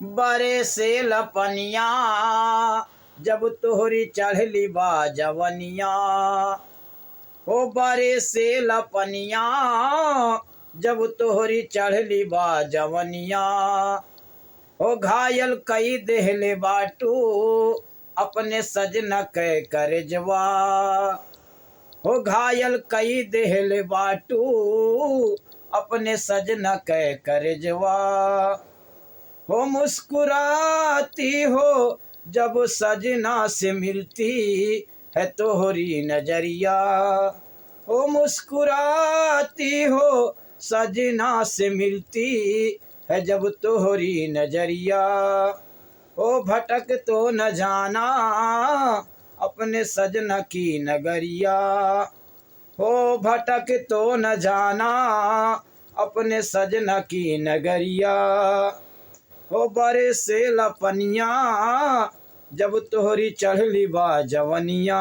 बरे से लपनिया जब तोहरी चढ़ली बा जवनिया। हो बरे से लपनिया जब तोहरी चढ़ली बा जवनिया। हो घायल कई देहले बाटू अपने सजना के करजवा। हो घायल कई देहले बाटू अपने सजना के करजवा। हो मुस्कुराती हो जब सजना से मिलती है तोहरी नजरिया। हो मुस्कुराती हो सजना से मिलती है जब तोहरी नजरिया। हो भटक तो न जाना अपने सजना की नगरिया। हो भटक तो न जाना अपने सजना की नगरिया। हो बरे से लपनिया जब तोहरी चढ़ली बा जवनिया।